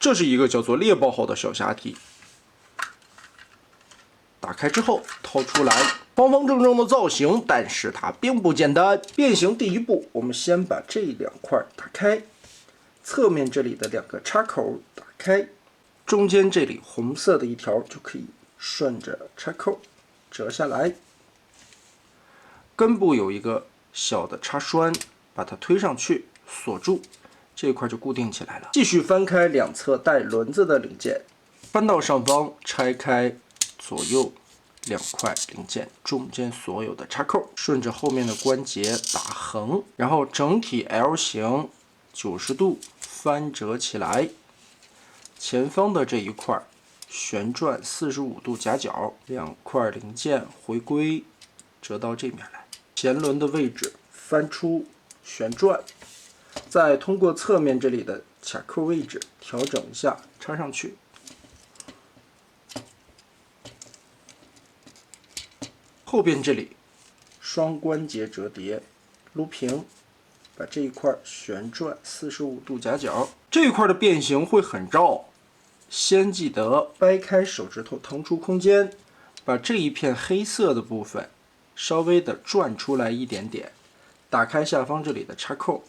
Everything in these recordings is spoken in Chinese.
这是一个叫做猎豹号的小匣体。打开之后掏出来，方方正正的造型，但是它并不简单。变形第一步，我们先把这两块打开，侧面这里的两个插口打开，中间这里红色的一条就可以顺着插口折下来。根部有一个小的插栓，把它推上去锁住，这一块就固定起来了。继续翻开两侧带轮子的零件，翻到上方，拆开左右两块零件，中间所有的插扣，顺着后面的关节打横，然后整体 L 型90度翻折起来。前方的这一块旋转45度夹角，两块零件回归，折到这面来。前轮的位置翻出旋转，再通过侧面这里的卡扣位置调整一下，插上去。后边这里双关节折叠，撸平，把这一块旋转45度夹角。这一块的变形会很绕，先记得掰开手指头腾出空间，把这一片黑色的部分稍微的转出来一点点，打开下方这里的插扣，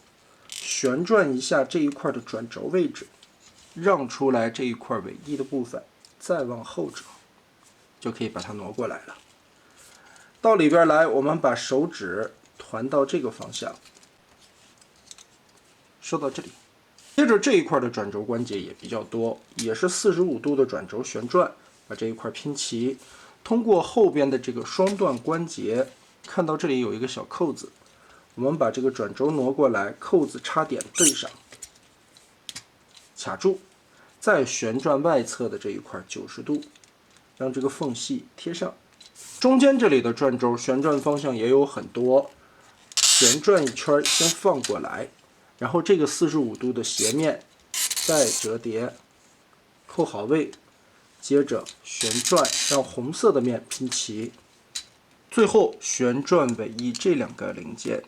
旋转一下这一块的转轴位置，让出来这一块尾翼的部分，再往后折，就可以把它挪过来了。到里边来，我们把手指团到这个方向，收到这里。接着这一块的转轴关节也比较多，也是45度的转轴旋转，把这一块拼齐。通过后边的这个双段关节，看到这里有一个小扣子，我们把这个转轴挪过来，扣子插点对上，卡住，再旋转外侧的这一块90度，让这个缝隙贴上。中间这里的转轴旋转方向也有很多，旋转一圈先放过来，然后这个45度的斜面再折叠，扣好位，接着旋转，让红色的面拼齐，最后旋转尾翼这两个零件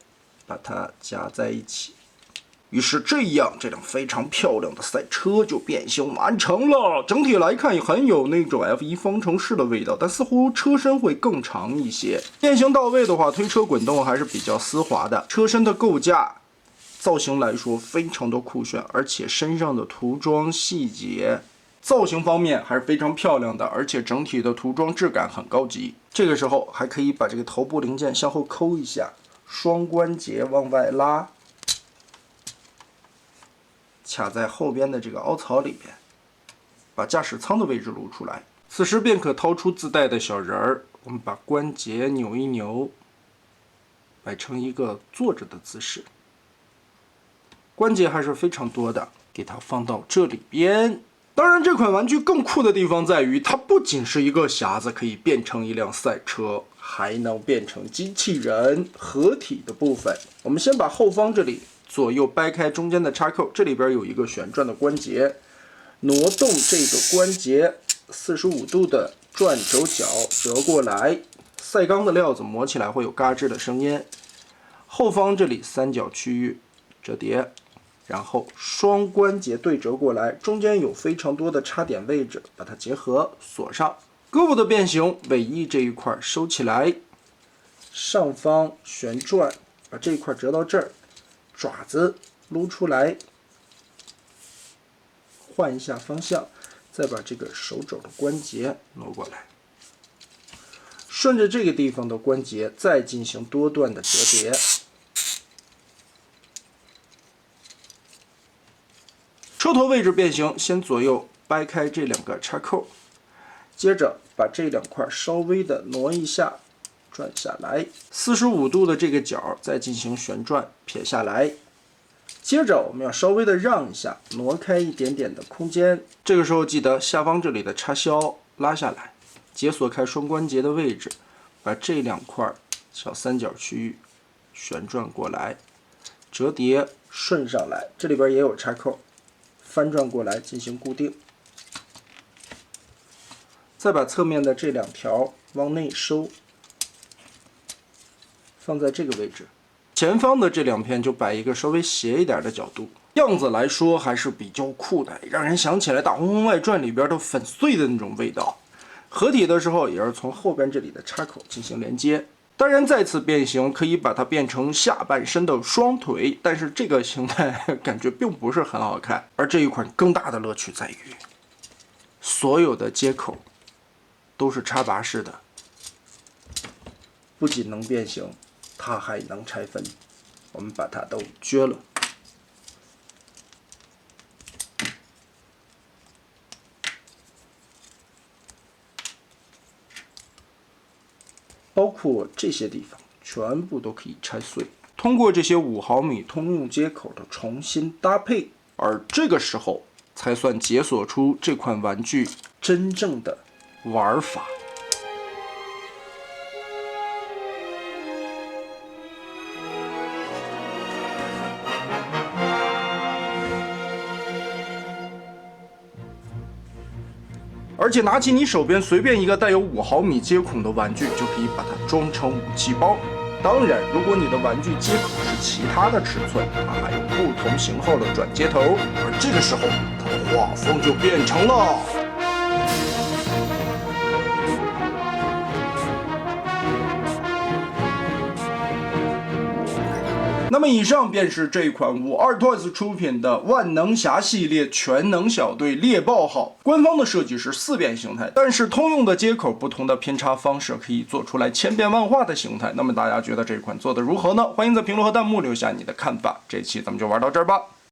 把它夹在一起。于是这样，这辆非常漂亮的赛车就变形完成了。整体来看也很有那种 F1 方程式的味道，但似乎车身会更长一些。变形到位的话，推车滚动还是比较丝滑的。车身的构架造型来说非常的酷炫，而且身上的涂装细节造型方面还是非常漂亮的，而且整体的涂装质感很高级。这个时候还可以把这个头部零件向后抠一下，双关节往外拉，卡在后边的这个凹槽里边，把驾驶舱的位置露出来。此时便可掏出自带的小人儿，我们把关节扭一扭，摆成一个坐着的姿势。关节还是非常多的，给它放到这里边。当然，这款玩具更酷的地方在于，它不仅是一个匣子可以变成一辆赛车，还能变成机器人合体的部分。我们先把后方这里左右掰开中间的插扣，这里边有一个旋转的关节，挪动这个关节45度的转轴角折过来，赛钢的料子磨起来会有嘎吱的声音。后方这里三角区域折叠，然后双关节对折过来，中间有非常多的插点位置，把它结合锁上。胳膊的变形，尾翼这一块收起来，上方旋转，把这一块折到这儿。爪子撸出来，换一下方向，再把这个手肘的关节挪过来，顺着这个地方的关节再进行多段的折叠。车头位置变形，先左右掰开这两个插扣，接着把这两块稍微的挪一下，转下来，45度的这个角再进行旋转撇下来。接着我们要稍微的让一下，挪开一点点的空间。这个时候记得下方这里的插销拉下来，解锁开双关节的位置，把这两块小三角区域旋转过来，折叠顺上来，这里边也有插扣，翻转过来进行固定。再把侧面的这两条往内收，放在这个位置，前方的这2片就摆一个稍微斜一点的角度，样子来说还是比较酷的，让人想起来《大黄蜂外传》里边的粉碎的那种味道。合体的时候也是从后边这里的插口进行连接。当然，再次变形可以把它变成下半身的双腿，但是这个形态感觉并不是很好看。而这一款更大的乐趣在于，所有的接口都是插拔式的，不仅能变形，它还能拆分。我们把它都撅了。包括这些地方全部都可以拆碎，通过这些5毫米通用接口的重新搭配，而这个时候才算解锁出这款玩具真正的玩法。而且拿起你手边随便一个带有5毫米接孔的玩具，就可以把它装成武器包。当然，如果你的玩具接口是其他的尺寸，它还有不同型号的转接头，而这个时候它的画风就变成了。那么以上便是这款52 Toys 出品的万能侠系列全能小队猎豹号。官方的设计是4变形态，但是通用的接口不同的偏插方式可以做出来千变万化的形态。那么大家觉得这款做的如何呢？欢迎在评论和弹幕留下你的看法。这期咱们就玩到这儿吧。